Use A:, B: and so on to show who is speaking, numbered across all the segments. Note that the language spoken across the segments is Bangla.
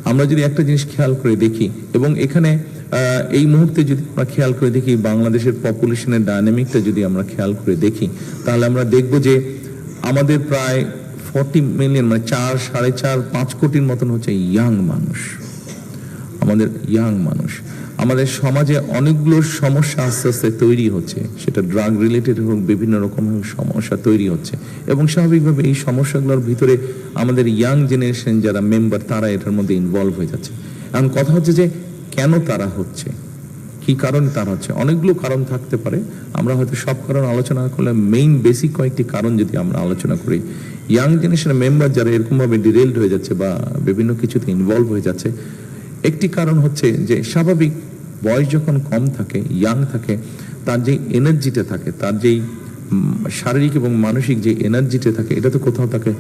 A: আমরা যদি একটা জিনিস খেয়াল করে দেখি, এবং এখানে এই মুহূর্তে যদি আমরা খেয়াল করে দেখি বাংলাদেশের পপুলেশনের ডায়নামিকটা যদি আমরা খেয়াল করে দেখি, তাহলে আমরা দেখব যে আমাদের প্রায় 40 মিলিয়ন, মানে 4-4.5 কোটির মতন হচ্ছে ইয়াং মানুষ। আমাদের ইয়াং মানুষ, আমাদের সমাজে অনেকগুলো সমস্যা আস্তে আস্তে তৈরি হচ্ছে, সেটা ড্রাগ রিলেটেড হোক, বিভিন্ন রকম সমস্যা তৈরি হচ্ছে, এবং স্বাভাবিকভাবে এই সমস্যাগুলোর ভিতরে আমাদের ইয়াং জেনারেশন যারা মেম্বার তারা এটার মধ্যে ইনভলভ হয়ে যাচ্ছে। এখন কথা হচ্ছে যে কেন তারা হচ্ছে, কি কারণে তারা হচ্ছে? অনেকগুলো কারণ থাকতে পারে, আমরা হয়তো সব কারণ আলোচনা করলে মেইন বেসিক কয়েকটি কারণ যদি আমরা আলোচনা করি, ইয়াং জেনারেশনের মেম্বার যারা এরকমভাবে ডিরেলড হয়ে যাচ্ছে বা বিভিন্ন কিছুতে ইনভলভ হয়ে যাচ্ছে, একটি কারণ হচ্ছে যে স্বাভাবিক বয়স যখন কম থাকে, ইয়াং থাকে, তার যে এনার্জিটা থাকে, তার যেই শারীরিক এবং মানসিক যে এনার্জিটা থাকে, এটা তো কোথাও তাকে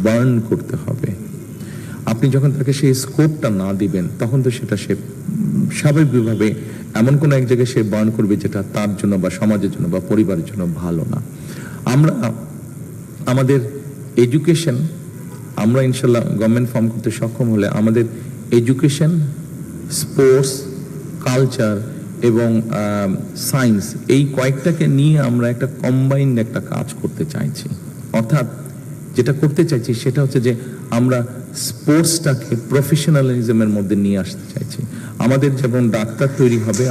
A: বার্ন করতে হবে। আপনি যখন তাকে সেই স্কোপটা না দিবেন, তখন তো সেটা সে স্বাভাবিকভাবে এমন কোনো এক জায়গায় সে বার্ন করবে যেটা তার জন্য বা সমাজের জন্য বা পরিবারের জন্য ভালো না। আমরা আমাদের এডুকেশন, আমরা ইনশাল্লাহ গভর্নমেন্ট ফর্ম করতে সক্ষম হলে আমাদের এডুকেশন, স্পোর্টস, কালচার এবং সায়েন্স, এই কয়েকটাকে নিয়ে আমরা একটা কম্বাইন্ড একটা কাজ করতে চাইছি। অর্থাৎ যেটা করতে চাইছি সেটা হচ্ছে যে আমরা স্পোর্টসটাকে প্রফেশনালিজমের মধ্যে নিয়ে আসতে চাইছি। আমাদের যেমন ডাক্তার তৈরি হবে,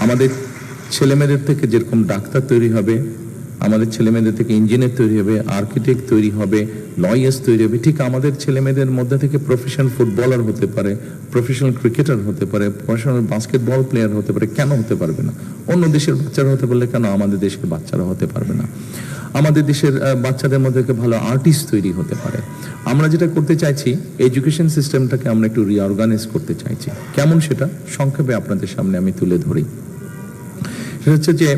A: আমাদের ছেলেমেয়েদের থেকে যেরকম ডাক্তার তৈরি হবে, আমাদের ছেলেমেয়েদের থেকে ইঞ্জিনিয়ার তৈরি হবে, আর্কিটেক্ট তৈরি হবে, লয়ার্স তৈরি হবে, ঠিক আমাদের ছেলেমেয়েদের মধ্যে থেকে প্রফেশনাল ফুটবলার হতে পারে, প্রফেশনাল ক্রিকেটার হতে পারে, প্রফেশনাল বাস্কেটবল প্লেয়ার হতে পারে। কেন হতে পারবে না? অন্য দেশের বাচ্চারা হতে পারলে কেন আমাদের দেশের বাচ্চারা হতে পারবে না? আমাদের দেশের বাচ্চাদের মধ্যে ভালো আর্টিস্ট তৈরি হতে পারে। আমরা যেটা করতে চাইছি, এডুকেশন সিস্টেমটাকে আমরা একটু রিঅর্গানাইজ করতে চাইছি। কেমন সেটা সংক্ষেপে আপনাদের সামনে আমি তুলে ধরি। সেটা হচ্ছে যে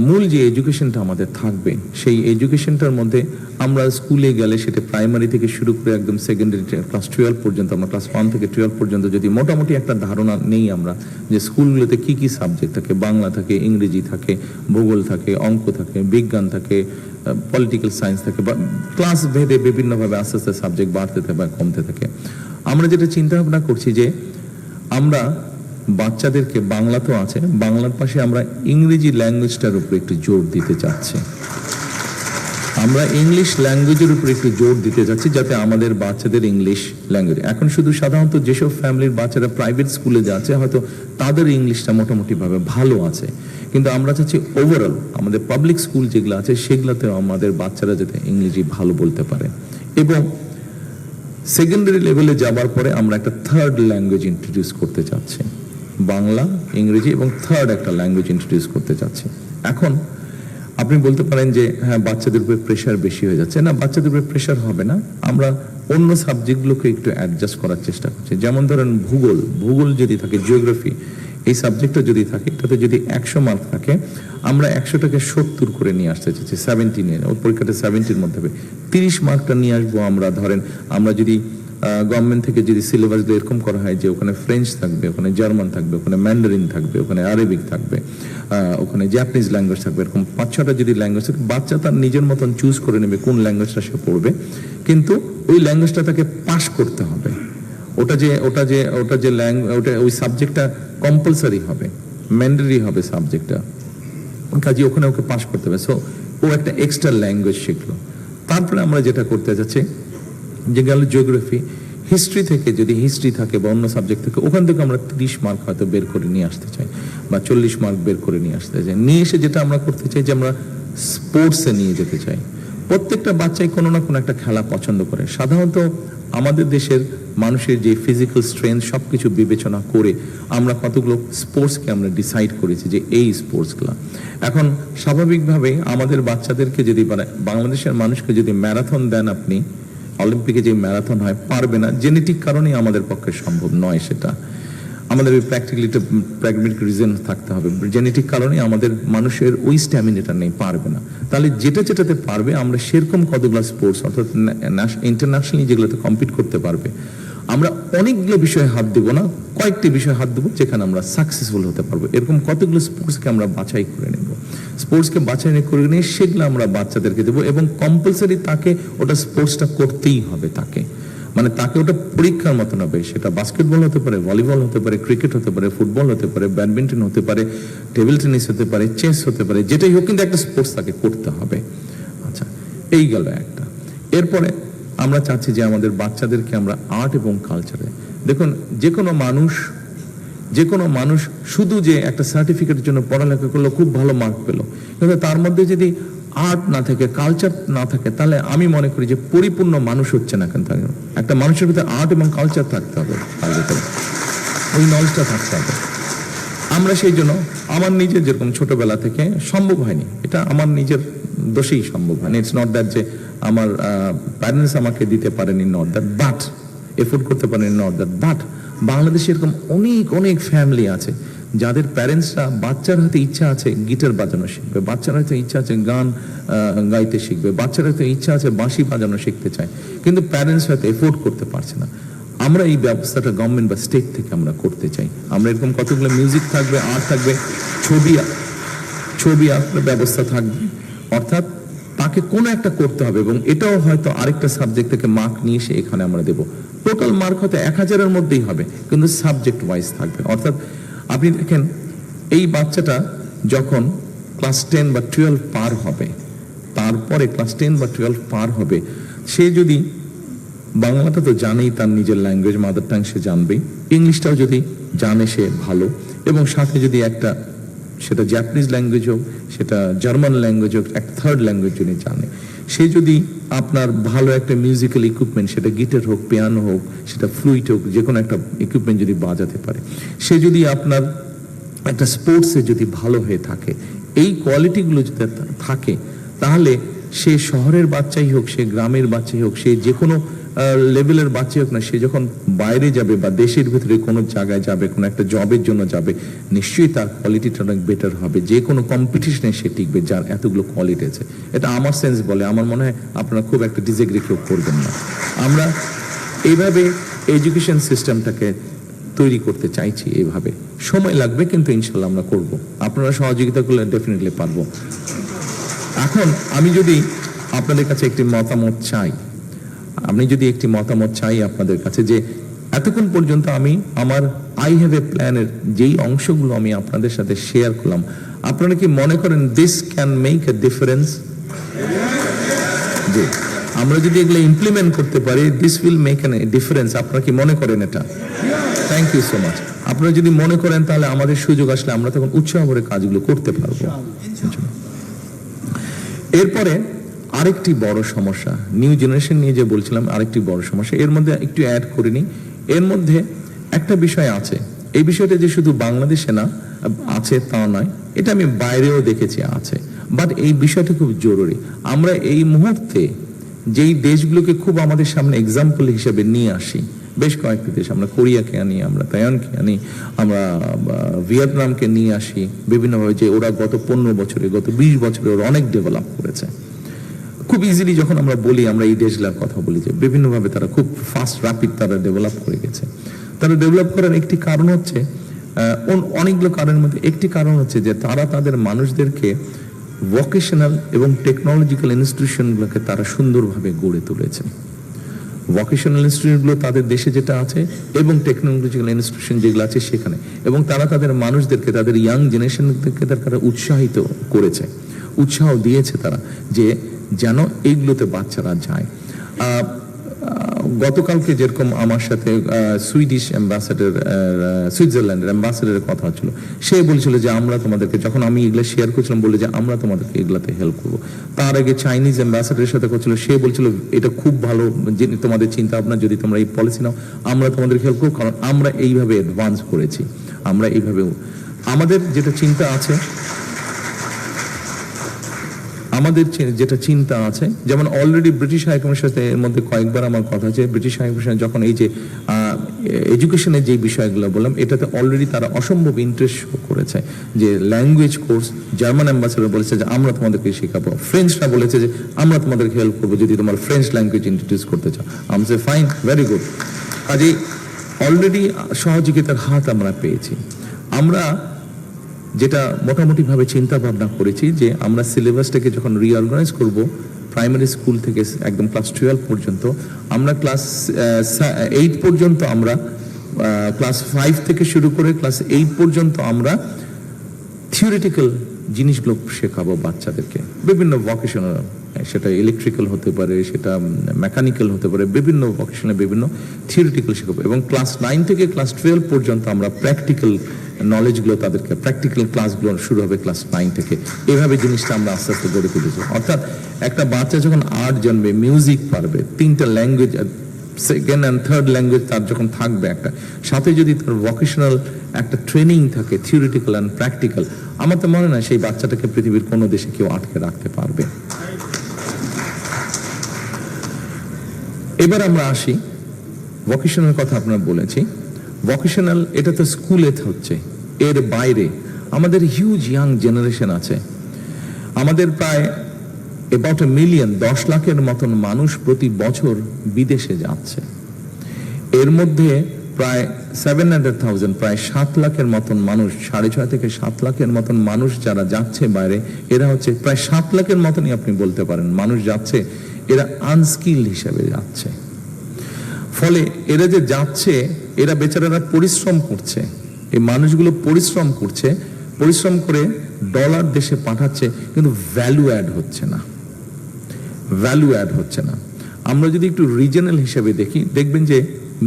A: মূল যে এডুকেশনটা আমাদের থাকবে, সেই এডুকেশনটার মধ্যে আমরা স্কুলে গেলে সেটা প্রাইমারি থেকে শুরু করে একদম সেকেন্ডারি ক্লাস 12 পর্যন্ত, আমরা ক্লাস 1 থেকে 12 পর্যন্ত যদি মোটামুটি একটা ধারণা নেই আমরা যে স্কুলগুলোতে কি কি সাবজেক্ট থাকে, বাংলা থাকে, ইংরেজি থাকে, ভূগোল থাকে, অঙ্ক থাকে, বিজ্ঞান থাকে, পলিটিক্যাল সায়েন্স থাকে, বা ক্লাস ভেদে বিভিন্নভাবে আস্তে আস্তে সাবজেক্ট বাড়তে থাকে বা কমতে থাকে। আমরা যেটা চিন্তা ভাবনা করছি যে আমরা বাচ্চাদেরকে, বাংলা তো আছে, বাংলার পাশে আমরা ইংরেজি ল্যাঙ্গুয়েজটার উপরে একটু জোর দিতে চাচ্ছি। আমরা ইংলিশ ল্যাঙ্গুয়েজের উপরে একটু জোর দিতে চাচ্ছি, যাতে আমাদের বাচ্চাদের ইংলিশ ল্যাঙ্গুয়েজ, এখন শুধু সাধারণত যেসব ফ্যামিলির বাচ্চারা প্রাইভেট স্কুলে যাচ্ছে হয়তো তাদের ইংলিশটা মোটামুটি ভাবে ভালো আছে, কিন্তু আমরা চাচ্ছি ওভারঅল আমাদের পাবলিক স্কুল যেগুলো আছে সেগুলোতেও আমাদের বাচ্চারা যাতে ইংরেজি ভালো বলতে পারে। এবং সেকেন্ডারি লেভেলে যাবার পরে আমরা একটা থার্ড ল্যাঙ্গুয়েজ ইন্ট্রোডিউস করতে চাচ্ছি, বাংলা, ইংরেজি এবং থার্ড একটা ল্যাঙ্গুয়েজ ইন্ট্রোডিউস করতে চাচ্ছি। এখন আপনি বলতে পারেন যে হ্যাঁ, বাচ্চাদের উপরে প্রেশার বেশি হয়ে যাচ্ছে। না, বাচ্চাদের উপরে প্রেশার হবে না, আমরা অন্য সাবজেক্টগুলোকে একটু অ্যাডজাস্ট করার চেষ্টা করছি। যেমন ধরেন ভূগোল যদি থাকে, জিওগ্রাফি, এই সাবজেক্টটা যদি থাকে, এটাতে যদি 100 মার্ক থাকে, আমরা 100টাকে 70 করে নিয়ে আসতে চাচ্ছি। 70 নিয়ে, ওর পরীক্ষাটা 70-র মধ্যে হবে, 30 মার্কটা নিয়ে আসবো আমরা। ধরেন আমরা যদি গভর্নমেন্ট থেকে যদি সিলেবাস এরকম করা হয় যে ওখানে ফ্রেঞ্চ থাকবে, ওখানে জার্মান থাকবে, ওখানে ম্যান্ডারিন থাকবে, ওখানে আরবিক থাকবে, ওখানে জাপানিজ ল্যাঙ্গুয়েজ থাকবে, এরকম 5-6টা যদি ল্যাঙ্গুয়েজ থাকে, বাচ্চা তার নিজের মতন চুজ করে নেবে কোন ল্যাঙ্গুয়েজটা সে পড়বে, কিন্তু ওই ল্যাঙ্গুয়েজটা তাকে পাস করতে হবে। ওই সাবজেক্টটা কম্পালসারি হবে, ম্যান্ডেটরি হবে সাবজেক্টটা, কাজে ওখানে ওকে পাস করতে হবে। সো ও একটা এক্সট্রা ল্যাঙ্গুয়েজ শিখলো। তারপরে আমরা যেটা করতে যাচ্ছি যে গেল জিওগ্রাফি, হিস্ট্রি থেকে যদি হিস্ট্রি থাকে বা অন্য সাবজেক্ট থেকে, ওখান থেকে আমরা 30 মার্ক হয়তো বের করে নিয়ে আসতে চাই বা 40 মার্ক বের করে নিয়ে আসতে চাই। নিয়ে এসে যেটা আমরা করতে চাই যে আমরা স্পোর্টসে নিয়ে যেতে চাই। প্রত্যেকটা বাচ্চাই কোনো না কোনো একটা খেলা পছন্দ করে। সাধারণত আমাদের দেশের মানুষের যে ফিজিক্যাল স্ট্রেংথ সবকিছু বিবেচনা করে আমরা কতগুলো স্পোর্টসকে আমরা ডিসাইড করেছি যে এই স্পোর্টসগুলো। এখন স্বাভাবিকভাবে আমাদের বাচ্চাদেরকে যদি, বাংলাদেশের মানুষকে যদি ম্যারাথন দেন আপনি, অলিম্পিকে যে ম্যারাথন হয়, পারবে না। জেনেটিক কারণেই আমাদের পক্ষে সম্ভব নয় সেটা। আমাদের ওই প্র্যাগমেটিক রিজন থাকতে হবে। জেনেটিক কারণে আমাদের মানুষের ওই স্ট্যামিনাটা নেই, পারবে না। তাহলে যেটাতে পারবে আমরা সেরকম কতগুলো স্পোর্টস, অর্থাৎ ইন্টারন্যাশনালি যেগুলোতে কম্পিট করতে পারবে, আমরা অনেকগুলো বিষয়ে হাত দেবো না, কয়েকটি বিষয়ে হাত দেবো যেখানে আমরা সাকসেসফুল হতে পারবো। এরকম কতগুলো স্পোর্টসকে আমরা বাছাই করে নেব। স্পোর্টসকে বাছাই করে নিয়ে সেগুলো আমরা বাচ্চাদেরকে দেবো, এবং কম্পালসারি তাকে ওটা স্পোর্টসটা করতেই হবে তাকে। মানে তাকে ওটা পরীক্ষার মতন হবে, সেটা বাস্কেটবল হতে পারে, ভলিবল হতে পারে, ক্রিকেট হতে পারে, ফুটবল হতে পারে, ব্যাডমিন্টন হতে পারে, টেবিল টেনিস হতে পারে, চেস হতে পারে, যেটাই হোক কিন্তু একটা স্পোর্টস তাকে করতে হবে। আচ্ছা, এই গেল একটা। এরপরে আমরা চাচ্ছি যে আমাদের বাচ্চাদেরকে আমরা আর্ট এবং কালচারে, দেখুন যে কোনো মানুষ শুধু যে একটা সার্টিফিকেটের জন্য পড়ালেখা করলো, খুব ভালো মার্ক পেলো, কিন্তু তার মধ্যে যদি আর্ট না থাকে, কালচার না থাকে, তাহলে আমি মনে করি যে পরিপূর্ণ মানুষ হচ্ছে না। কেন থাকে একটা মানুষের ভিতরে আর্ট এবং কালচার থাকতে হবে, তার ভিতরে ওই নলেজটা থাকতে হবে। আমরা সেই জন্য আমার নিজের যেরকম ছোটবেলা থেকে সম্ভব হয়নি, এটা আমার নিজের দোষেই সম্ভব হয়নি। ইটস নট দ্যাট যে আমার প্যারেন্টস আমাকে দিতে পারেনি, নট দ্যাট, বাট এফোর্ড করতে পারেনি, নট দ্যাট, বাট বাংলাদেশে এরকম অনেক ফ্যামিলি আছে যাদের প্যারেন্টসরা, বাচ্চার হয়তো ইচ্ছা আছে গিটার বাজানো শিখবে, বাচ্চার হয়তো ইচ্ছা আছে গান গাইতে শিখবে, বাচ্চার হয়তো ইচ্ছা আছে বাঁশি বাজানো শিখতে চায়, কিন্তু প্যারেন্টস হয়তো এফোর্ড করতে পারছে না। আমরা এই ব্যবস্থাটা গভর্নমেন্ট বা স্টেট থেকে আমরা করতে চাই। আমরা এরকম কতগুলো মিউজিক থাকবে, আর্ট থাকবে, ছবি আঁকার ব্যবস্থা থাকবে, অর্থাৎ তাকে কোনো একটা করতে হবে, এবং এটাও হয়তো আরেকটা সাবজেক্ট থেকে মার্ক নিয়ে এসে এখানে আমরা দেবো। টোটাল মার্ক হয়তো 1000-এর মধ্যেই হবে, কিন্তু সাবজেক্ট ওয়াইজ থাকবে। অর্থাৎ আপনি দেখেন এই বাচ্চাটা যখন ক্লাস 10 বা 12 পার হবে, তারপরে ক্লাস 10 বা 12 পার হবে, সে যদি বাংলাটা তো জানেই, তার নিজের ল্যাঙ্গুয়েজ, মাদার টাং সে জানবেই, ইংলিশটাও যদি জানে সে ভালো, এবং সাথে যদি একটা, সেটা জাপানিজ ল্যাঙ্গুয়েজ হোক, সেটা জার্মান ল্যাঙ্গুয়েজ হোক, একটা থার্ড ল্যাঙ্গুয়েজ যদি জানে, সে যদি আপনার ভালো একটা মিউজিক্যাল ইকুইপমেন্ট, সেটা গিটার হোক, পিয়ানো হোক, সেটা ফ্লুইট হোক, যে কোনো একটা ইকুইপমেন্ট যদি বাজাতে পারে, সে যদি আপনার একটা স্পোর্টসে যদি ভালো হয়ে থাকে, এই কোয়ালিটিগুলো যদি থাকে, তাহলে সে শহরের বাচ্চাই হোক, সে গ্রামের বাচ্চাই হোক, সে যে কোনো লেভেলের বাচ্চা হোক না, সে যখন বাইরে যাবে বা দেশের ভিতরে কোনো জায়গায় যাবে, কোনো একটা জবের জন্য যাবে, নিশ্চয়ই তার কোয়ালিটিটা অনেক বেটার হবে, যে কোনো কম্পিটিশনে সে টিকবে যার এতগুলো কোয়ালিটি আছে। এটা আমার সেন্স বলে, আমার মনে হয় আপনারা খুব একটা ডিসএগ্রি কেউ করবেন না। আমরা এইভাবে এডুকেশন সিস্টেমটাকে তৈরি করতে চাইছি, এইভাবে সময় লাগবে, কিন্তু ইনশাল্লাহ আমরা করব। আপনারা সহযোগিতা করলে ডেফিনেটলি পারবো। এখন আমি যদি আপনাদের কাছে একটি মতামত চাই, আপনাদের কাছে, যে এতক্ষণ পর্যন্ত আমি আমার আই হ্যাভ এ প্ল্যানের যেই অংশগুলো আমি আপনাদের সাথে শেয়ার করলাম, আপনারা কি মনে করেন this can make a difference? যে আমরা যদি এগুলো ইমপ্লিমেন্ট করতে পারি, this will make a difference, আপনারা কি মনে করেন এটা? Thank you so much. আপনারা যদি মনে করেন, তাহলে আমাদের সুযোগ আসলে আমরা তখন উৎসাহ করে কাজগুলো করতে পারবো। এরপরে আরেকটি বড় সমস্যা, নিউ জেনারেশন নিয়ে যে বলছিলাম, আরেকটি বড় সমস্যা এর মধ্যে একটু অ্যাড করে নিই। এর মধ্যে একটা বিষয় আছে, এই বিষয়টা যে শুধু বাংলাদেশে না আছে তা নয়, এটা আমি বাইরেও দেখেছি আছে, বাট এই বিষয়টা খুব জরুরি। আমরা এই মুহূর্তে যেই দেশগুলোকে খুব আমাদের সামনে এক্সাম্পল হিসেবে নিয়ে আসি, বেশ কয়েকটি দেশ, আমরা কোরিয়াকে আনি, আমরা তাইওয়ানকে আনি, আমরা ভিয়েতনামকে নিয়ে আসি বিভিন্নভাবে, যে ওরা গত 15 বছরে, গত 20 বছরে ওরা অনেক ডেভেলপ করেছে। খুব ইজিলি যখন আমরা বলি, আমরা এই দেশগুলোর কথা বলি, যে বিভিন্নভাবে তারা খুব ফাস্ট র্যাপিড তারা ডেভেলপ করে গেছে। তারা ডেভেলপ করার একটি কারণ হচ্ছে, অনেকগুলো কারণের মধ্যে একটি কারণ হচ্ছে যে তারা তাদের মানুষদেরকে ভোকেশনাল এবং টেকনোলজিক্যাল ইনস্টিটিউশনগুলোকে তারা সুন্দরভাবে গড়ে তুলেছে। ভোকেশনাল ইনস্টিটিউটগুলো তাদের দেশে যেটা আছে, এবং টেকনোলজিক্যাল ইনস্টিটিউশন যেগুলো আছে সেখানে, এবং তারা তাদের মানুষদেরকে, তাদের ইয়াং জেনারেশনকে তারা উৎসাহিত করেছে, উৎসাহ দিয়েছে তারা, যে যেন এইগুলোতে বাচ্চারা যায়। গতকালকে যেরকম আমার সাথে সুইডিশ অ্যাম্বাসেডর, সুইজারল্যান্ডের অ্যাম্বাসেডরের কথা হচ্ছিল, সে বলছিল যে আমরা তোমাদেরকে, যখন আমি এগুলো শেয়ার করছিলাম, বলে যে আমরা তোমাদেরকে এগুলাতে হেল্প করবো। তার আগে চাইনিজ অ্যাম্বাসেডরের সাথে করছিল, সে বলছিল এটা খুব ভালো তোমাদের চিন্তা ভাবনা, যদি তোমরা এই পলিসি নাও, আমরা তোমাদেরকে হেল্প করবো, কারণ আমরা এইভাবে অ্যাডভান্স করেছি, আমরা এইভাবে আমাদের যেটা চিন্তা আছে, যেমন অলরেডি ব্রিটিশ হাইকমিশনের সাথে এর মধ্যে কয়েকবার আমার কথা আছে, ব্রিটিশ হাইকমিশন যখন এই যে এডুকেশনের যে বিষয়গুলো বললাম, এটাতে অলরেডি তারা অসম্ভব ইন্টারেস্ট শো করেছে, যে ল্যাঙ্গুয়েজ কোর্স, জার্মান অ্যাম্বাসেডর বলেছে যে আমরা তোমাদেরকে শেখাবো, ফ্রেঞ্চরা বলেছে যে আমরা তোমাদেরকে হেল্প করবো যদি তোমার ফ্রেঞ্চ ল্যাঙ্গুয়েজ ইন্ট্রোডিউস করতে চাও। আমি বলছি ফাইন, ভেরি গুড। কাজে অলরেডি সহযোগিতার হাত আমরা পেয়েছি। আমরা যেটা মোটামুটি ভাবে চিন্তা ভাবনা করেছি, যে আমরা সিলেবাসটাকে যখন রিঅর্গানাইজ করব, প্রাইমারি স্কুল থেকে একদম ক্লাস 12 পর্যন্ত, আমরা ক্লাস 8 পর্যন্ত, আমরা ক্লাস 5 থেকে শুরু করে ক্লাস 8 পর্যন্ত আমরা থিওরিটিক্যাল জিনিসগুলো শেখাবো বাচ্চাদেরকে, বিভিন্ন ভোকেশনাল, সেটা ইলেকট্রিক্যাল হতে পারে, সেটা মেকানিক্যাল হতে পারে, বিভিন্ন ভোকেশনে বিভিন্ন থিওরিটিক্যাল শেখাবো। এবং ক্লাস 9 থেকে ক্লাস 12 পর্যন্ত আমরা প্র্যাকটিক্যাল নলেজগুলো তাদেরকে, প্র্যাকটিক্যাল ক্লাসগুলো শুরু হবে ক্লাস 9 থেকে। এভাবে জিনিসটা আমরা আস্তে আস্তে গড়ে তুলেছি। অর্থাৎ একটা বাচ্চা যখন আর্ট জানবে, মিউজিক পারবে, 3টা language, second and third language তার যখন থাকবে একটা, সাথে যদি তার ভোকেশনাল একটা ট্রেনিং থাকে, থিওরিটিক্যাল অ্যান্ড প্র্যাকটিক্যাল, আমার তো মনে হয় সেই বাচ্চাটাকে পৃথিবীর কোনো দেশে কেউ আটকে রাখতে পারবে। এবার আমরা আসি ভোকেশনাল কথা আপনারা বলেছি। ভোকেশনাল এটা তো স্কুলে হচ্ছে, এর বাইরে আমাদের হিউজ ইয়াং জেনারেশন আছে। আমাদের প্রায় অ্যাবাউট 1 মিলিয়ন, 10 লাখের মতন মানুষ প্রতি বছর বিদেশে যাচ্ছে। এর মধ্যে প্রায় 700,000, প্রায় 7 লাখের মতন মানুষ, 6.5 থেকে 7 লাখের মতন মানুষ যারা যাচ্ছে বাইরে, এরা হচ্ছে প্রায় 7 লাখের মতনই আপনি বলতে পারেন মানুষ যাচ্ছে, এরা আনস্কিল হিসেবে যাচ্ছে। ফলে এরা যে যাচ্ছে, এরা বেচারারা পরিশ্রম করছে, এই মানুষগুলো পরিশ্রম করছে, পরিশ্রম করে ডলার দেশে পাঠাচ্ছে, কিন্তু ভ্যালু অ্যাড হচ্ছে না, ভ্যালু অ্যাড হচ্ছে না। আমরা যদি একটু রিজনাল হিসেবে দেখি, দেখবেন যে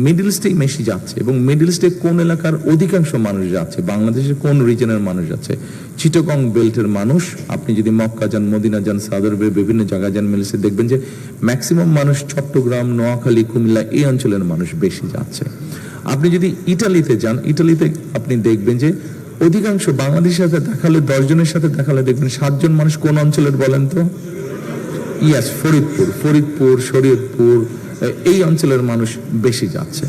A: মিডল ইস্টেই বেশি যাচ্ছে। এবং মিডল ইস্টে কোন এলাকার অধিকাংশ মানুষ যাচ্ছে, বাংলাদেশের কোন রিজনের মানুষ যাচ্ছে? চিটাগং বেল্টের মানুষ। আপনি যদি মক্কা যান, মদিনা যান, সাউদি আরবের বিভিন্ন জায়গায় যান, মিডল ইস্টে দেখবেন যে ম্যাক্সিমাম মানুষ চট্টগ্রাম, নোয়াখালী, কুমিল্লা এই অঞ্চলের মানুষ বেশি যাচ্ছে। আপনি যদি ইটালিতে যান, ইটালিতে আপনি দেখবেন যে অধিকাংশ বাংলাদেশের সাথে দেখালে, 10 জনের সাথে দেখালে দেখবেন 7 জন মানুষ কোন অঞ্চলের বলেন তো? ইয়াস, ফরিদপুর, শরীয়তপুর, এই অঞ্চলের মানুষ বেশি যাচ্ছে।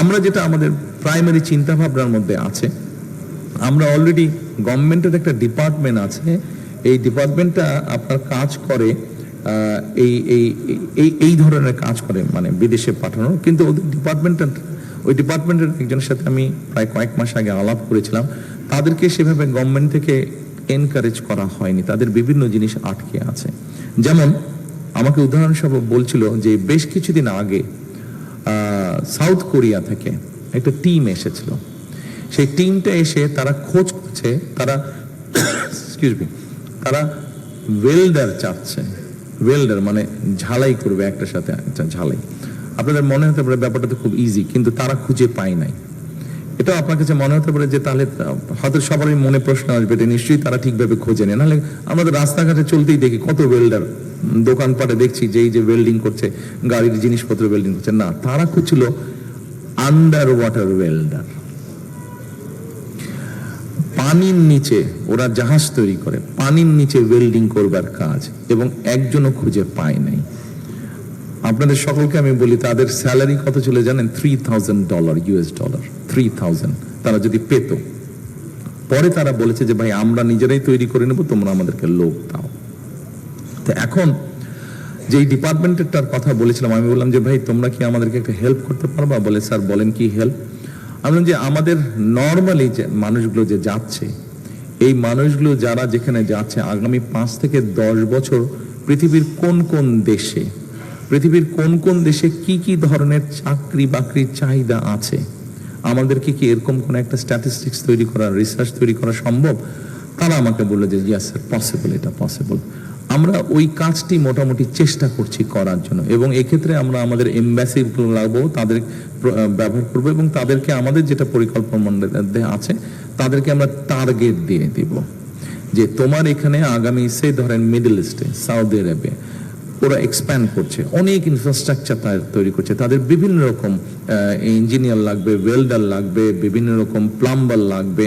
A: আমরা যেটা আমাদের প্রাইমারি চিন্তা ভাবনার মধ্যে আছে, আমরা অলরেডি গভর্নমেন্টের একটা ডিপার্টমেন্ট আছে, এই ডিপার্টমেন্টটা আপনার কাজ করে এই ধরনের কাজ করে, মানে বিদেশে পাঠানো। কিন্তু ওই ডিপার্টমেন্টের একজনের সাথে আমি প্রায় কয়েক মাস আগে আলাপ করেছিলাম, তাদেরকে সেভাবে গভর্নমেন্ট থেকে এনকারেজ করা হয়নি, তাদের বিভিন্ন জিনিস আটকে আছে। যেমন আমাকে উদাহরণস্বরূপ বলছিল যে বেশ কিছুদিন আগে সাউথ কোরিয়া থেকে একটা টিম এসেছিল। সেই টিমটা এসে তারা খোঁজ করছে, তারা তারা ওয়েল্ডার চাচ্ছে। ওয়েল্ডার মানে ঝালাই করবে একটার সাথে একটা ঝালাই। আপনাদের মনে হতে পারে ব্যাপারটা তো খুব ইজি, কিন্তু তারা খুঁজে পায় নাই। এটা আপনার কাছে মনে হতে পারে যে তাহলে হয়তো সবারই মনে প্রশ্ন আসবে, এটা নিশ্চয়ই তারা ঠিকভাবে খোঁজে নেয়। নাহলে আমাদের রাস্তাঘাটে চলতেই দেখি কত ওয়েল্ডার, দোকানপাটে দেখছি যে এই যে ওয়েল্ডিং করছে, গাড়ির জিনিসপত্র ওয়েল্ডিং করছে। না, তারা খুঁজছিল আন্ডার ওয়াটার ওয়েল্ডার। পানির নিচে ওরা জাহাজ তৈরি করে, পানির নিচে ওয়েল্ডিং করবার কাজ, এবং একজনও খুঁজে পায় নাই। আপনাদের সকলকে আমি বলি, তাদের স্যালারি কত ছিল জানেন? $3,000 US ডলার, 3,000 তারা যদি পেত। পরে তারা বলেছে যে ভাই আমরা নিজেরাই তৈরি করে নেব, তোমরা আমাদেরকে লোক দাও। তো এখন যেই ডিপার্টমেন্টেরটার কথা বলেছিলাম, আমি বললাম যে ভাই তোমরা কি আমাদেরকে একটা হেল্প করতে পারবা? বলে স্যার বলেন কি হেল্প? আমি বললাম যে আমাদের নর্মালি যে মানুষগুলো যে যাচ্ছে, এই মানুষগুলো যারা যেখানে যাচ্ছে, আগামী 5 থেকে 10 বছর পৃথিবীর কোন কোন দেশে কি কি ধরনের চাকরি বাকরির চাহিদা আছে, আমাদেরকে কি এরকম কোন একটা স্ট্যাটিস্টিক্স তৈরি করা, রিসার্চ তৈরি করা সম্ভব? তারা আমাকে বললো যে ইয়েস স্যার, পসিবল, এটা পসিবল। আমরা ওই কাজটি মোটামুটি চেষ্টা করছি করার জন্য, এবং এক্ষেত্রে আমরা আমাদের এমবাসি লাগবো, তাদের ব্যবহার করবো, এবং তাদেরকে আমাদের যেটা পরিকল্পনা আছে তাদেরকে আমরা টার্গেট দিয়ে দিব যে তোমার এখানে আগামী, সে ধরেন মিডল ইস্টে, সৌদি আরবে ওরা এক্সপ্যান্ড করছে, অনেক ইনফ্রাস্ট্রাকচার তৈরি করছে, তাদের বিভিন্ন রকম ইঞ্জিনিয়ার লাগবে, ওয়েল্ডার লাগবে, বিভিন্ন রকম প্লাম্বার লাগবে,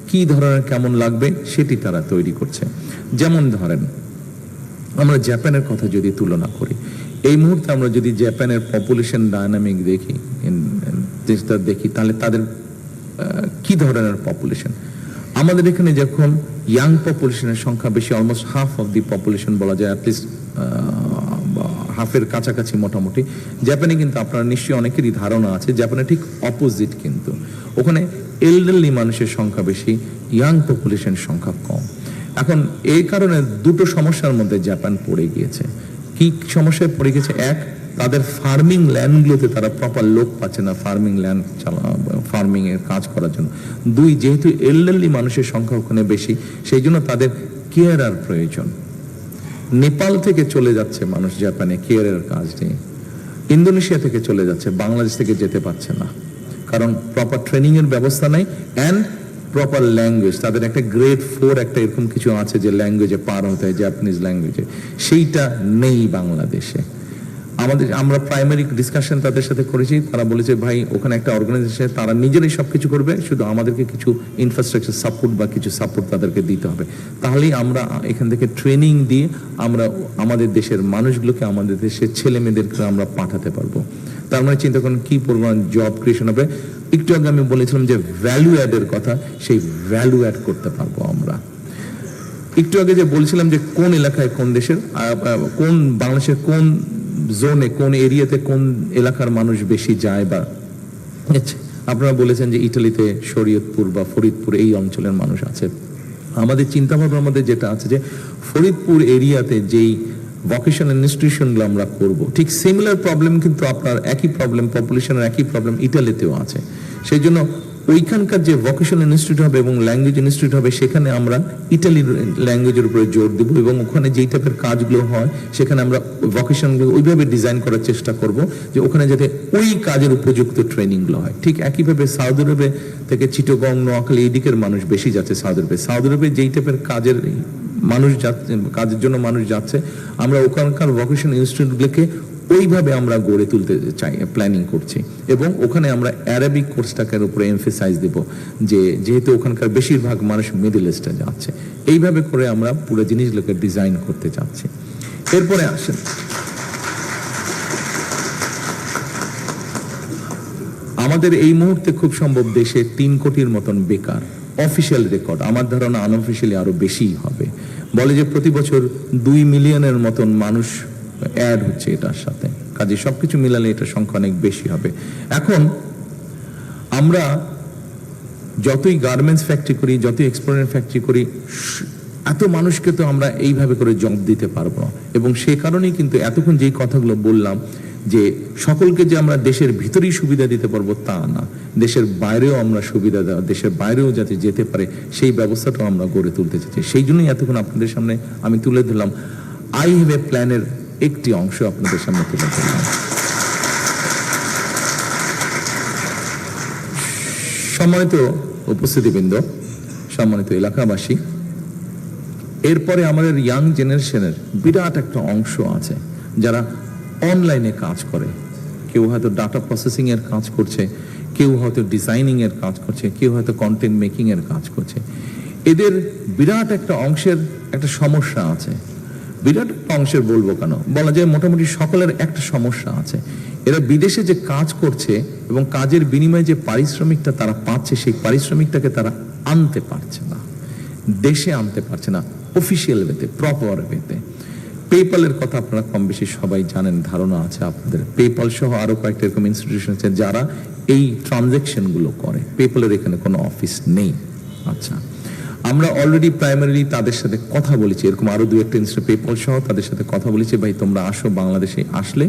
A: কি ধরনের কেমন লাগবে সেটি তারা তৈরি করছে। যেমন ধরেন আমরা জাপানের কথা যদি তুলনা করি, এই মুহূর্তে আমরা যদি জাপানের পপুলেশন ডায়নামিক দেখি, তাহলে তাদের কি ধরনের পপুলেশন। আমাদের এখানে যখন ইয়াং পপুলেশনের সংখ্যা বেশি, almost half of the population বলা যায়, অ্যাটলিস্ট হাফের কাছাকাছি মোটামুটি। জাপানে কিন্তু আপনারা নিশ্চয়ই অনেকেরই ধারণা আছে, জাপানে ঠিক অপোজিট, কিন্তু ওখানে এল্ডারলি মানুষের সংখ্যা বেশি, ইয়াং পপুলেশন সংখ্যা কম। এখন এই কারণে দুটো সমস্যার মধ্যে জাপান পড়ে গিয়েছে। কি সমস্যায় পড়ে গেছে? এক, তাদের ফার্মিং ল্যান্ডগুলোতে তারা প্রপার লোক পাচ্ছে না ফার্মিং ল্যান্ড ফার্মিং এর কাজ করার জন্য। দুই, যেহেতু এল্ডারলি মানুষের সংখ্যা ওখানে বেশি, সেই জন্য তাদের কেয়ারার প্রয়োজন। নেপাল থেকে চলে যাচ্ছে মানুষ জাপানে কেয়ারের কাজ নিয়ে, ইন্দোনেশিয়া থেকে চলে যাচ্ছে, বাংলাদেশ থেকে যেতে পারছে না, কারণ প্রপার ট্রেনিং এর ব্যবস্থা নাই অ্যান্ড প্রপার ল্যাঙ্গুয়েজ। তাদের একটা গ্রেড 4 একটা এরকম কিছু আছে যে ল্যাঙ্গুয়েজে পার হতে হয়, জাপানিজ ল্যাঙ্গুয়েজে, সেইটা নেই বাংলাদেশে। আমরা প্রাইমারি ডিসকাশন তাদের সাথে করেছি, তারা বলেছে ভাই ওখানে একটা অর্গানাইজেশন, তারা নিজেরাই সবকিছু করবে, শুধু আমাদেরকে কিছু ইনফ্রাস্ট্রাকচার সাপোর্ট বা কিছু সাপোর্ট তাদেরকে দিতে হবে, তাহলেই আমরা এখান থেকে ট্রেনিং দিয়ে আমরা আমাদের দেশের মানুষগুলোকে, আমাদের দেশের ছেলে মেয়েদেরকে আমরা পাঠাতে পারবো। তার মানে চিন্তা করুন কি পরিমাণ জব ক্রিয়েশন হবে। একটু আগে আমি বলেছিলাম যে ভ্যালু অ্যাডের কথা, সেই ভ্যালু অ্যাড করতে পারবো আমরা। একটু আগে যে বলছিলাম যে কোন এলাকায় কোন দেশের কোন বাংলাদেশের কোন জোনে কোন এরিয়াতে কোন এলাকার মানুষ বেশি যায়, বা আপনারা বলেছেন যে ইটালিতে শরীয়তপুর বা ফরিদপুর এই অঞ্চলের মানুষ আছে। আমাদের চিন্তা ভাবনার মধ্যে যেটা আছে যে ফরিদপুর এরিয়াতে যেই ভোকেশনাল ইনস্টিটিউশনগুলো আমরা করব, ঠিক সিমিলার প্রবলেম কিন্তু আপনার একই প্রবলেম, পপুলেশনের একই প্রবলেম ইটালিতেও আছে। সেই জন্য ওইখানকার যে ভোকেশনাল ইনস্টিটিউট হবে এবং ল্যাঙ্গুয়েজ ইনস্টিটিউট হবে, সেখানে আমরা ইটালির ল্যাঙ্গুয়েজের উপরে জোর দেবো এবং ওখানে যেই টাইপের কাজগুলো হয় সেখানে আমরা ভোকেশনগুলো ওইভাবে ডিজাইন করার চেষ্টা করব যে ওখানে যাতে ওই কাজের উপযুক্ত ট্রেনিংগুলো হয়। ঠিক একইভাবে সৌদি আরবে থেকে চিটাগং, নোয়াখালী এই দিকের মানুষ বেশি যাচ্ছে সৌদি আরবে। সৌদি আরবে যেই টাইপের কাজের মানুষ যাচ্ছে, কাজের জন্য মানুষ যাচ্ছে, আমরা ওখানকার ভোকেশনাল ইনস্টিটিউটগুলোকে ওইভাবে আমরা গড়ে তুলতে চাই, প্ল্যানিং করছি। এবং ওখানে আমরা অ্যারাবিক কোর্সটাকের উপরে এমফেসাইজ দেব, যে যেহেতু ওখানকার বেশিরভাগ মানুষ মিডল ইস্টে যাচ্ছে, এইভাবে করে আমরা পুরো জিনিসগুলোকে ডিজাইন করতে চাচ্ছি। এরপরে আসেন আমাদের এই মুহূর্তে খুব সম্ভব দেশে 3 কোটির মতন বেকার। অফিসিয়াল রেকর্ড, আমার ধারণা আনঅফিসিয়ালি আরো বেশি হবে। বলে যে প্রতি বছর 2 মিলিয়নের মতন মানুষ অ্যাড হচ্ছে এটার সাথে, কাজে সবকিছু মিলালে এটা সংখ্যা অনেক বেশি হবে। এখন আমরা যতই গার্মেন্টস ফ্যাক্টরি করি, যতই এক্সপোর্টের ফ্যাক্টরি করি, এত মানুষকে তো আমরা এইভাবে করে জব দিতে পারবো না। এবং সে কারণেই কিন্তু এতক্ষণ যেই কথাগুলো বললাম যে সকলকে যে আমরা দেশের ভিতরেই সুবিধা দিতে পারবো তা না, দেশের বাইরেও আমরা সুবিধা দেওয়া, দেশের বাইরেও যাতে যেতে পারে সেই ব্যবস্থাটাও আমরা গড়ে তুলতে চাইছি। সেই জন্যই এতক্ষণ আপনাদের সামনে আমি তুলে ধরলাম আই হ্যাভ এ প্ল্যানের একটি অংশ আপনাদের সামনে তুলে ধরলাম। সম্মানিত উপস্থিতিবৃন্দ, সম্মানিত এলাকাবাসী, এরপরে আমাদের ইয়াং জেনারেশনের বিরাট একটা অংশ আছে যারা অনলাইনে কাজ করে। কেউ হয়তো ডাটা প্রসেসিং এর কাজ করছে, কেউ হয়তো ডিজাইনিং এর কাজ করছে, কেউ হয়তো কন্টেন্ট মেকিং এর কাজ করছে। এদের বিরাট একটা অংশের একটা সমস্যা আছে। বিরাট অংশের বলবো কেন, বলা যায় মোটামুটি সকলের একটা সমস্যা আছে। এরা বিদেশে যে কাজ করছে এবং কাজের বিনিময়ে যে পারিশ্রমিকটা তারা পাচ্ছে, সেই পারিশ্রমিকটাকে তারা আনতে পারছে না, দেশে আনতে পারছে না অফিসিয়াল ওয়েতে, প্রপার ওয়েতে। পেপ্যালের কথা আপনারা কম বেশি সবাই জানেন, ধারণা আছে আপনাদের। পেপ্যাল সহ আরো কয়েকটা এরকম ইনস্টিটিউশন আছে যারা এই ট্রানজাকশন গুলো করে। পেপ্যালের এখানে কোনো অফিস নেই। আচ্ছা, আমরা অলরেডি প্রাইমারিলি তাদের সাথে কথা বলেছি, এরকম আরো 2-1টা ইনস্টিটিউট পেপ্যাল সহ তাদের সাথে কথা বলেছি, ভাই তোমরা আসো বাংলাদেশে, আসলে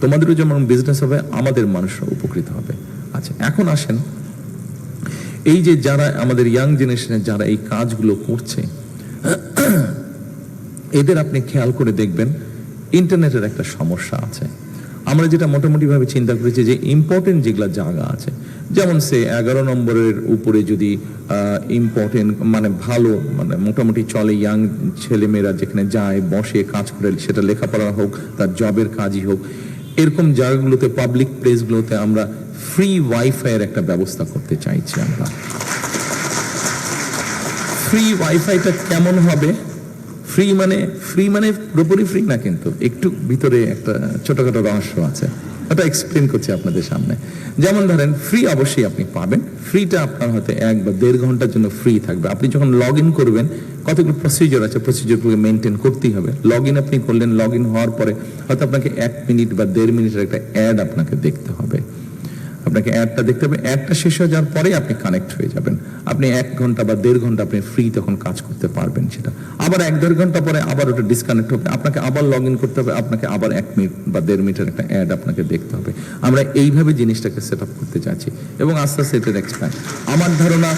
A: তোমাদেরও যেমন বিজনেস হবে, আমাদের মানুষরা উপকৃত হবে। আচ্ছা, এখন আসেন এই যে যারা আমাদের ইয়াং জেনারেশনের যারা এই কাজগুলো করছে, এদের আপনি খেয়াল করে দেখবেন ইন্টারনেটের একটা সমস্যা আছে। আমরা যেটা মোটামুটি ভাবে চিন্তা করেছি যে ইম্পর্টেন্ট যেগুলা জায়গা আছে, যেমন সে 11 নম্বরের উপরে যদি ইম্পর্টেন্ট মানে ভালো মানে মোটামুটি চলে, ইয়াং ছেলেমেয়েরা যেখানে যায় বসে কাজ করে, সেটা লেখাপড়া হোক, তার জবের কাজই হোক, এরকম জায়গাগুলোতে পাবলিক প্লেসগুলোতে আমরা ফ্রি ওয়াইফাই এর একটা ব্যবস্থা করতে চাইছি। আমরা ফ্রি ওয়াইফাইটা কেমন হবে? ফ্রি মানে পুরোপুরি ফ্রি না, কিন্তু একটু ভিতরে একটা ছোটখাটো রহস্য আছে, ওটা এক্সপ্লেন করছি আপনাদের সামনে। যেমন ধরেন ফ্রি অবশ্যই আপনি পাবেন, ফ্রিটা আপনার হয়তো 1 বা 1.5 ঘন্টার জন্য ফ্রি থাকবে। আপনি যখন লগ ইন করবেন, কতগুলো প্রসিজার আছে, প্রসিজারগুলো মেনটেন করতেই হবে। লগ ইন আপনি করলেন, লগ ইন হওয়ার পরে হয়তো আপনাকে 1 মিনিট বা 1.5 মিনিটের একটা অ্যাড আপনাকে দেখতে হবে। আপনি আপনাকে অ্যাডটা দেখতে হবে, অ্যাডটা শেষ হয়ে যাওয়ার পরে আপনি কানেক্ট হয়ে যাবেন। আপনি 1 ঘন্টা বা 1.5 ঘন্টা আপনি ফ্রি তখন কাজ করতে পারবেন সেটা। আবার 1-1.5 ঘন্টা পরে আবার ওটা ডিসকানেক্ট হবে, আপনাকে আবার লগ ইন করতে হবে, আপনাকে আবার 1 মিনিট বা 1.5 মিনিটের একটা অ্যাড আপনাকে দেখতে হবে। আমরা এইভাবে জিনিসটাকে সেট আপ করতে চাচ্ছি এবং আস্তে আস্তে এটার এক্সপ্যান্ড। আমার ধারণা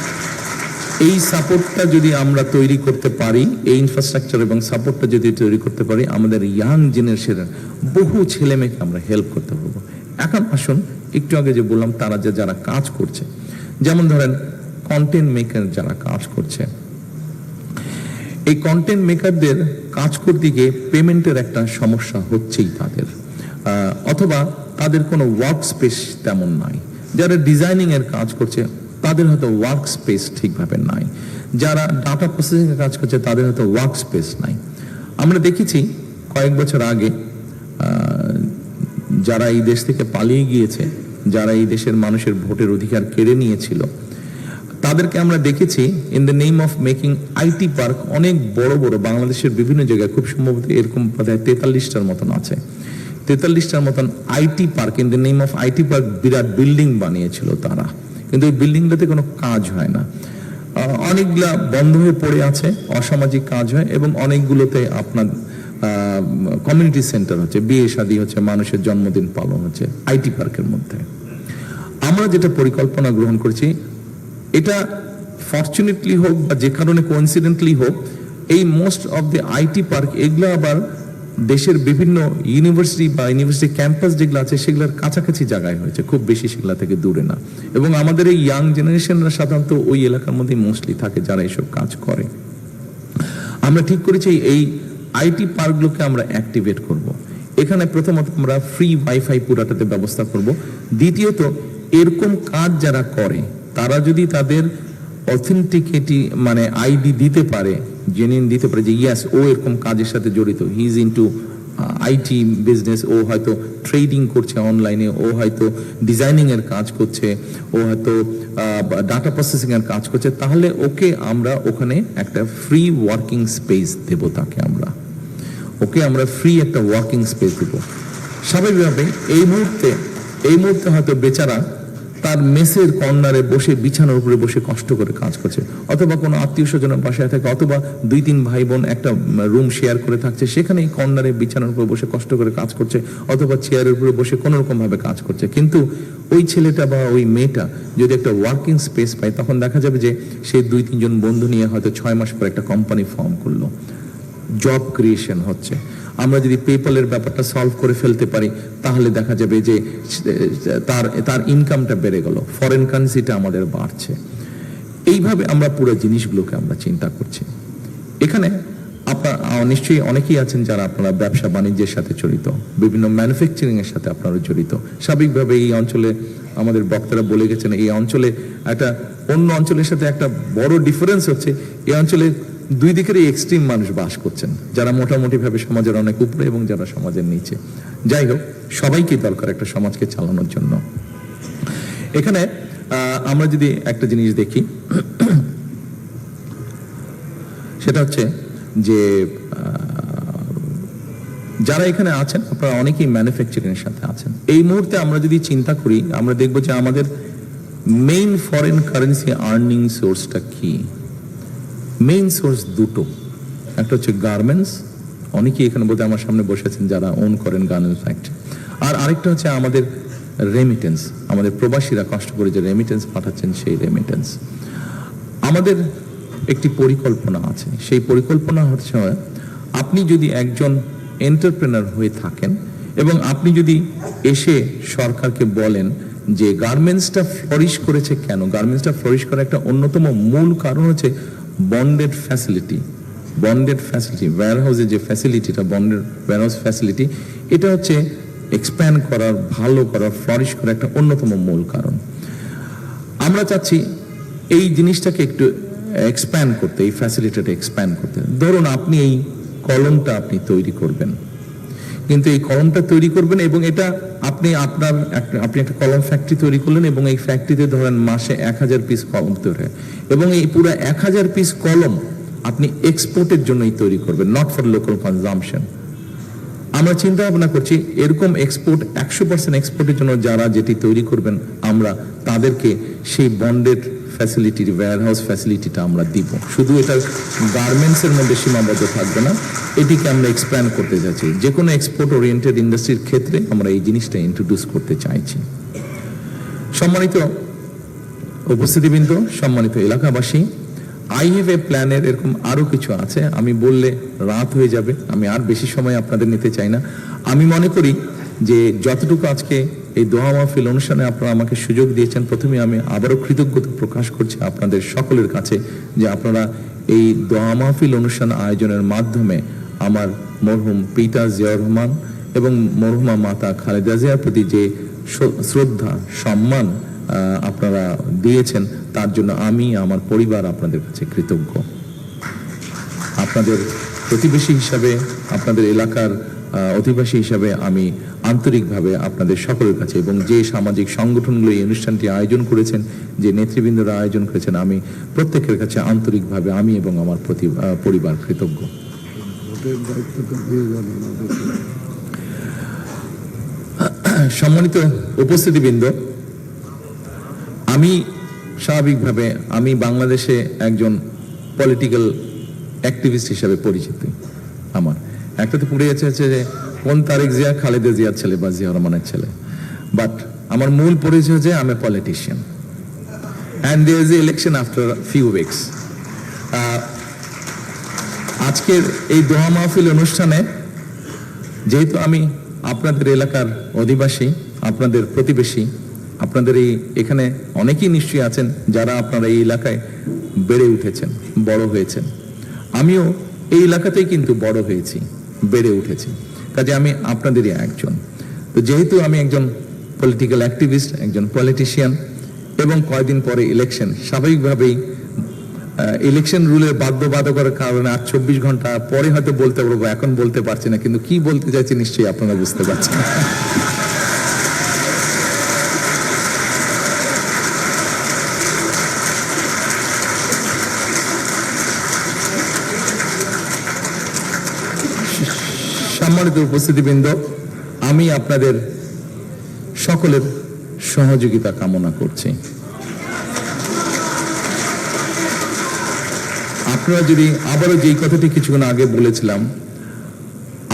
A: এই সাপোর্টটা যদি আমরা তৈরি করতে পারি, এই ইনফ্রাস্ট্রাকচার এবং সাপোর্টটা যদি তৈরি করতে পারি, আমাদের ইয়াং জেনারেশনের বহু ছেলে মেয়েকে আমরা হেল্প করতে পারবো। এখন আসুন, একটু আগে যে বললাম তারা যারা কাজ করছে, যেমন ধরেন কন্টেন্ট মেকার যারা কাজ করছে, এই কন্টেন্ট মেকারদের কাজ করতে গিয়ে পেমেন্টের একটা সমস্যা হচ্ছেই তাদের, অথবা তাদের কোনো ওয়ার্ক স্পেস তেমন নাই। যারা ডিজাইনিং এর কাজ করছে তাদের হয়তো ওয়ার্ক স্পেস ঠিকভাবে নাই, যারা ডাটা প্রসেসিং এর কাজ করছে তাদের হয়তো ওয়ার্ক স্পেস নাই। আমরা দেখেছি কয়েক বছর আগে যারা এই দেশ থেকে পালিয়ে গিয়েছে, যারা এই দেশের মানুষের ভোটের অধিকার কেড়ে নিয়েছিল, তাদেরকে আমরা দেখেছি in the name of making IT park অনেক বড় বড় বাংলাদেশের বিভিন্ন জায়গায়, খুব সম্ভবত এরকম প্রায় 43টার মতন আছে, 43টার মতন IT park, in the name of IT park Virat building বানিয়েছিল তারা, কিন্তু ওই বিল্ডিংটাতে কোনো কাজ হয় না। অনেকগুলা বন্ধ হয়ে পড়ে আছে, অসামাজিক কাজ হয়, এবং অনেকগুলোতে আপনার কমিউনিটি সেন্টার হচ্ছে, বিয়ে শাদী হচ্ছে, মানুষের জন্মদিন পালন হচ্ছে আইটি পার্কের মধ্যে। আমরা যেটা পরিকল্পনা গ্রহণ করছি, এটা ফরচুনেটলি হোক বা যে কারণে কোইন্সিডেন্টলি হোক, এই most of the IT park এগুলো আবার দেশের বিভিন্ন ইউনিভার্সিটি বা ইউনিভার্সিটি ক্যাম্পাস যেগুলো আছে সেগুলোর কাছাকাছি জায়গায় হয়েছে, খুব বেশি সেগুলা থেকে দূরে না। এবং আমাদের এই ইয়াং জেনারেশনরা সাধারণত ওই এলাকার মধ্যে মোস্টলি থাকে যারা এইসব কাজ করে। আমরা ঠিক করেছি এই আইটি পার্কগুলোকে আমরা অ্যাক্টিভেট করব। এখানে প্রথমত আমরা ফ্রি ওয়াইফাই পুরাটাতে ব্যবস্থা করব। দ্বিতীয়ত, এরকম কাজ যারা করে তারা যদি তাদের অথেন্টিকেটি মানে আইডি দিতে পারে, জেনুইন দিতে পারে যে ইয়াস ও এরকম কাজের সাথে জড়িত, he is into IT business, ও হয়তো ট্রেডিং করছে অনলাইনে, ও হয়তো ডিজাইনিং এর কাজ করছে, ও হয়তো ডাটা প্রসেসিং এর কাজ করছে, তাহলে ওকে আমরা ওখানে একটা ফ্রি ওয়ার্কিং স্পেস দেব, তাকে আমরা ফ্রি একটা ওয়ার্কিং স্পেস দেব। স্বাভাবিকভাবে এই মুহূর্তে হয়তো বেচারা তার মেসের কর্নারে বসে বিছানার উপরে বসে কষ্ট করে কাজ করছে, অথবা কোনো আত্মীয় স্বজনের বাসায় থাকে, অথবা 2-3 ভাই বোন একটা রুম শেয়ার করে থাকছে, সেখানে এই কর্নারে বিছানার উপরে বসে কষ্ট করে কাজ করছে, অথবা চেয়ারের উপরে বসে কোনো রকম ভাবে কাজ করছে। কিন্তু ওই ছেলেটা বা ওই মেয়েটা যদি একটা ওয়ার্কিং স্পেস পায়, তখন দেখা যাবে যে সে 2-3 জন বন্ধু নিয়ে হয়তো 6 মাস পর একটা কোম্পানি ফর্ম করলো, জব ক্রিয়েশন হচ্ছে। আমরা যদি পেপ্যালের ব্যাপারটা সলভ করে ফেলতে পারি, তাহলে দেখা যাবে যে তার ইনকামটা বেড়ে গেল, ফরেন কারেন্সিটা আমাদের বাড়ছে। এইভাবে আমরা পুরো জিনিসগুলোকে আমরা চিন্তা করছি। এখানে আপনারা নিশ্চয়ই অনেকেই আছেন যারা আপনারা ব্যবসা বাণিজ্যের সাথে জড়িত, বিভিন্ন ম্যানুফ্যাকচারিং এর সাথে আপনারা জড়িত। স্বাভাবিকভাবে এই অঞ্চলে আমাদের বক্তারা বলে গেছেন, এই অঞ্চলে একটা অন্য অঞ্চলের সাথে একটা বড় ডিফারেন্স হচ্ছে, এই অঞ্চলে দুই দিকেরই এক্সট্রিম মানুষ বাস করছেন, যারা মোটামুটি ভাবে সমাজের অনেক উপরে এবং যারা সমাজের নিচে। যাই হোক, সবাইকে দরকার একটা সমাজকে চালানোর জন্য। এখানে আমরা যদি একটা জিনিস দেখি, সেটা হচ্ছে যে যারা এখানে আছেন আপনারা অনেকেই ম্যানুফ্যাকচারিং এর সাথে আছেন। এই মুহূর্তে আমরা যদি চিন্তা করি, আমরা দেখবো যে আমাদের মেইন ফরেন কারেন্সি আর্নিং সোর্সটা কি। মেইন সোর্স দুটো, একটা হচ্ছে গার্মেন্টস, অনেকেই এখানে বলতে আমার সামনে বসেছেন যারা ওন করেন গার্মেন্টস ফ্যাক্টরি, আর আরেকটা হচ্ছে আমাদের রেমিটেন্স, আমাদের প্রবাসীরা কষ্ট করে যে রেমিটেন্স পাঠাচ্ছেন সেই রেমিটেন্স। আমাদের একটি পরিকল্পনা আছে, সেই পরিকল্পনা হচ্ছে আপনি যদি একজন এন্টারপ্রেনার হয়ে থাকেন এবং আপনি যদি এসে সরকারকে বলেন যে গার্মেন্টসটা ফ্লোরিশ করেছে কেন, গার্মেন্টসটা ফ্লোরিশ করার একটা অন্যতম মূল কারণ হচ্ছে বন্ডেড ফ্যাসিলিটি। ওয়্যারহাউসের যে ফ্যাসিলিটিটা, বন্ডেড ওয়্যারহাউস ফ্যাসিলিটি, এটা হচ্ছে এক্সপ্যান্ড করার, ভালো করার, ফ্লোরিশ করার একটা অন্যতম মূল কারণ। আমরা চাচ্ছি এই জিনিসটাকে একটু এক্সপ্যান্ড করতে, এই ফ্যাসিলিটিটা এক্সপ্যান্ড করতে। ধরুন আপনি এই কলমটা আপনি তৈরি করবেন, কিন্তু এই কলমটা তৈরি করবেন এবং এটা আপনি একটা কলম ফ্যাক্টরি তৈরি করলেন এবং এই ফ্যাক্টরিতে ধরেন মাসে 1000 পিস কলম তৈরি হয় এবং এই পুরো 1000 পিস কলম আপনি এক্সপোর্টের জন্যই তৈরি করবেন, নট ফর লোকাল কনজাম্পশন। আমরা চিন্তা ভাবনা করছি এরকম এক্সপোর্ট 100% এক্সপোর্টের জন্য যারা যেটি তৈরি করবেন আমরা তাদেরকে সেই বন্ডেড ফ্যাসিলিটির ওয়্যারহাউস ফ্যাসিলিটিটা আমরা দিব। শুধু এটা গার্মেন্টসের মধ্যে সীমাবদ্ধ থাকবে না, এটিকে আমরা এক্সপ্যান্ড করতে যাচ্ছি। যে কোনো এক্সপোর্ট ওরিয়েন্টেড ইন্ডাস্ট্রির ক্ষেত্রে আমরা এই জিনিসটা ইন্ট্রোডিউস করতে চাইছি। সম্মানিত উপস্থিতিবৃন্দ, সম্মানিত এলাকাবাসী, আই হ্যাভ এ প্ল্যানের এরকম আরো কিছু আছে, আমি বললে রাত হয়ে যাবে, আমি আর বেশি সময় আপনাদের নিতে চাই না। আমি মনে করি যে যতটুকু আজকে এই দোয়া মাহফিল অনুষ্ঠানে আপনারা আমাকে সুযোগ দিয়েছেন, প্রথমে আমি আবারও কৃতজ্ঞতা প্রকাশ করছি আপনাদের সকলের কাছে যে আপনারা এই দোয়া মাহফিল অনুষ্ঠান আয়োজনের মাধ্যমে আমার মরহুম পিতা জিয়াউর রহমান এবং মরহুমা মাতা খালেদা জিয়ার প্রতি যে শ্রদ্ধা সম্মান আপনারা দিয়েছেন তার জন্য আমি আমার পরিবার আপনাদের কাছে কৃতজ্ঞ। আপনাদের প্রতিবেশী হিসাবে, আপনাদের এলাকার অধিবাসী হিসাবে আমি আন্তরিকভাবে আপনাদের সকলের কাছে এবং যে সামাজিক সংগঠনগুলো এই অনুষ্ঠানটি আয়োজন করেছেন, যে নেতৃবৃন্দরা আয়োজন করেছেন, আমি প্রত্যেকের কাছে আন্তরিকভাবে আমি এবং আমার পরিবার কৃতজ্ঞ। সম্মানিত উপস্থিতিবৃন্দ, আমি স্বাভাবিকভাবে আমি বাংলাদেশে একজন পলিটিক্যাল অ্যাক্টিভিস্ট হিসাবে পরিচিত। আমার একটা তো পুড়ে গেছে যে কোন তারেক জিয়া খালেদা জিয়ার ছেলে বা জিয়া রহমানের ছেলে, বাট আমার মূল পরিচয় হচ্ছে আমি politician and there is election after few weeks. আজকের এই দোয়া মাহফিল অনুষ্ঠানে যেহেতু আমি আপনাদের এলাকার অধিবাসী, আপনাদের প্রতিবেশী, আপনাদের এখানে অনেকেই নিশ্চয়ই আছেন যারা আপনারা এই এলাকায় বেড়ে উঠেছেন, বড় হয়েছেন। আমিও এই এলাকাতেই কিন্তু বড় হয়েছি, বেড়ে উঠেছি, কাজে আমি আপনাদেরই একজন। তো যেহেতু আমি একজন পলিটিক্যাল অ্যাক্টিভিস্ট, একজন পলিটিশিয়ান এবং কয়েকদিন পরে ইলেকশন, স্বাভাবিকভাবেই ইলেকশন রুলের বাধ্যবাধকতার কারণে আর 24 ঘন্টা পরে হয়তো বলতে পারবো, এখন বলতে পারছি না, কিন্তু কি বলতে চাইছি নিশ্চয়ই আপনারা বুঝতে পারছেন। সম্মানিত উপস্থিতিবৃন্দ, আমি আপনাদের সকলের সহযোগিতা কামনা করছি। আপনারা যদি আবারও যেই কথাটি কিছুক্ষণ আগে বলেছিলাম,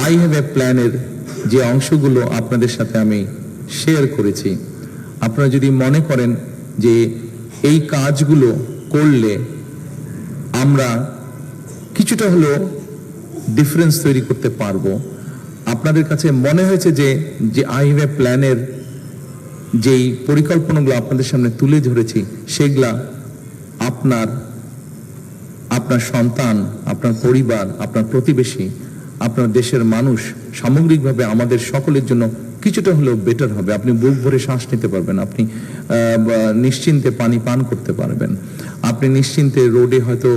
A: আই হ্যাভ এ প্ল্যানের যে অংশগুলো আপনাদের সাথে আমি শেয়ার করেছি, আপনারা যদি মনে করেন যে এই কাজগুলো করলে আমরা কিছুটা হলেও ডিফারেন্স তৈরি করতে পারবো, আপনাদের কাছে মনে হয়েছে যে আই হ্যাভ এ প্ল্যানের যেই পরিকল্পনাগুলো আপনাদের সামনে তুলে ধরেছি সেগুলা আপনার সন্তান, আপনার পরিবার, আপনার প্রতিবেশী, আপনার দেশের মানুষ, সামগ্রিকভাবে আমাদের সকলের জন্য কিছুটা হলেও বেটার হবে। আপনি বুক ভরে শ্বাস নিতে পারবেন, আপনি নিশ্চিন্তে পানি পান করতে পারবেন, আপনি নিশ্চিন্তে রোডে হয়তো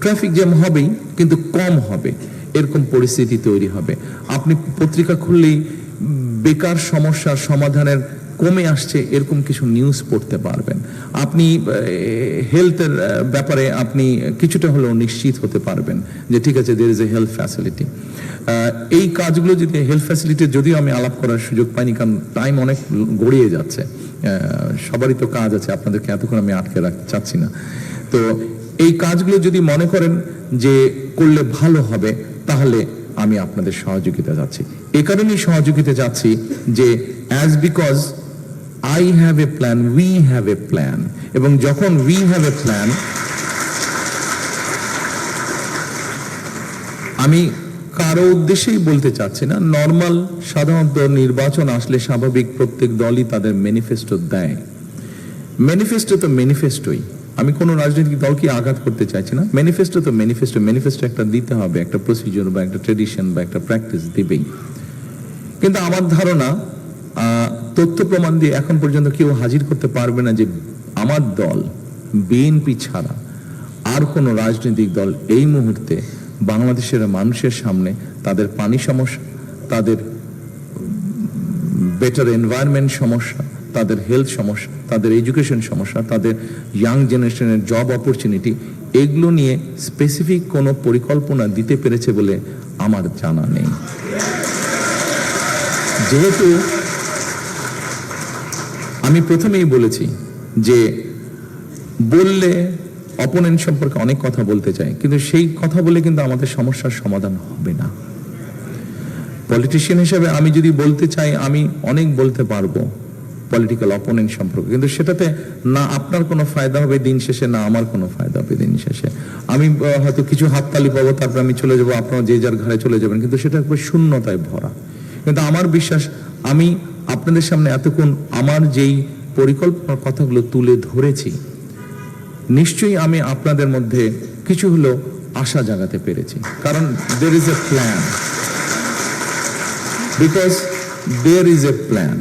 A: ট্রাফিক জ্যাম হবেই কিন্তু কম হবে, এরকম পরিস্থিতি তৈরি হবে। আপনি পত্রিকা খুললেই বেকার সমস্যার সমাধানের কমে আসছে এরকম কিছু নিউজ পড়তে পারবেন। আপনি হেলথের ব্যাপারে আপনি কিছুটা হলেও নিশ্চিত হতে পারবেন যে ঠিক আছে, there is a health facility. এই কাজগুলো যদি হেলথ ফ্যাসিলিটি যদিও আমি আলাপ করার সুযোগ পাইনি, কারণ টাইম অনেক গড়িয়ে যাচ্ছে, সবারই তো কাজ আছে, আপনাদেরকে এতক্ষণ আমি আটকে রাখতে চাচ্ছি না। তো এই কাজগুলো যদি মনে করেন যে করলে ভালো হবে, তাহলে আমি আপনাদের সহযোগিতা চাচ্ছি। এ কারণেই সহযোগিতা চাচ্ছি যে as because I have a plan, we have a plan, এবং যখন we have a plan, আমি কারো উদ্দেশ্যেই বলতে চাচ্ছি না, নর্মাল সাধারণত নির্বাচন আসলে স্বাভাবিক প্রত্যেক দলই তাদের ম্যানিফেস্টো দেয়। ম্যানিফেস্টো তো ম্যানিফেস্টোই, আমি কোনো রাজনৈতিক দলকে আঘাত করতে চাইছি না। ম্যানিফেস্টো তো ম্যানিফেস্টো একটা দিতে হবে, একটা প্রসিডিউর বা একটা ট্রেডিশন বা একটা প্র্যাকটিস দিবেই। কিন্তু আমার ধারণা তথ্য প্রমাণ দিয়ে এখন পর্যন্ত কেউ হাজির করতে পারবে না যে আমার দল বিএনপি ছাড়া আর কোন রাজনৈতিক দল এই মুহূর্তে বাংলাদেশের মানুষের সামনে তাদের পানি সমস্যা, তাদের বেটার এনভায়রনমেন্ট সমস্যা, তাদের হেলথ সমস্যা, তাদের এডুকেশন সমস্যা, তাদের ইয়াং জেনারেশনের জব অপরচুনিটি, এগুলো নিয়ে স্পেসিফিক কোনো পরিকল্পনা দিতে পেরেছে বলে আমার জানা নেই। যেহেতু আমি প্রথমেই বলেছি যে বললে অপোনেন্ট সম্পর্কে অনেক কথা বলতে চাই, কিন্তু সেই কথা বলে কিন্তু আমাদের সমস্যার সমাধান হবে না। পলিটিশিয়ান হিসেবে আমি যদি বলতে চাই, আমি অনেক বলতে পারবো পলিটিক্যাল অপোনেন্ট সম্পর্কে, কিন্তু সেটাতে না আপনার কোনো ফায়দা হবে দিন শেষে, না আমার কোনো ফায়দা হবে দিন শেষে। আমি হয়তো কিছু হাততালি পাবো, তারপর আমি চলে যাবো, আপনারা যে যার ঘরে চলে যাবেন, কিন্তু সেটা একবার শূন্যতায় ভরা। কিন্তু আমার বিশ্বাস, আমি আপনাদের সামনে এতক্ষণ আমার যেই পরিকল্পনার কথাগুলো তুলে ধরেছি, নিশ্চয়ই আমি আপনাদের মধ্যে কিছু হলেও আশা জাগাতে পেরেছি। কারণ there is a plan, because there is a plan.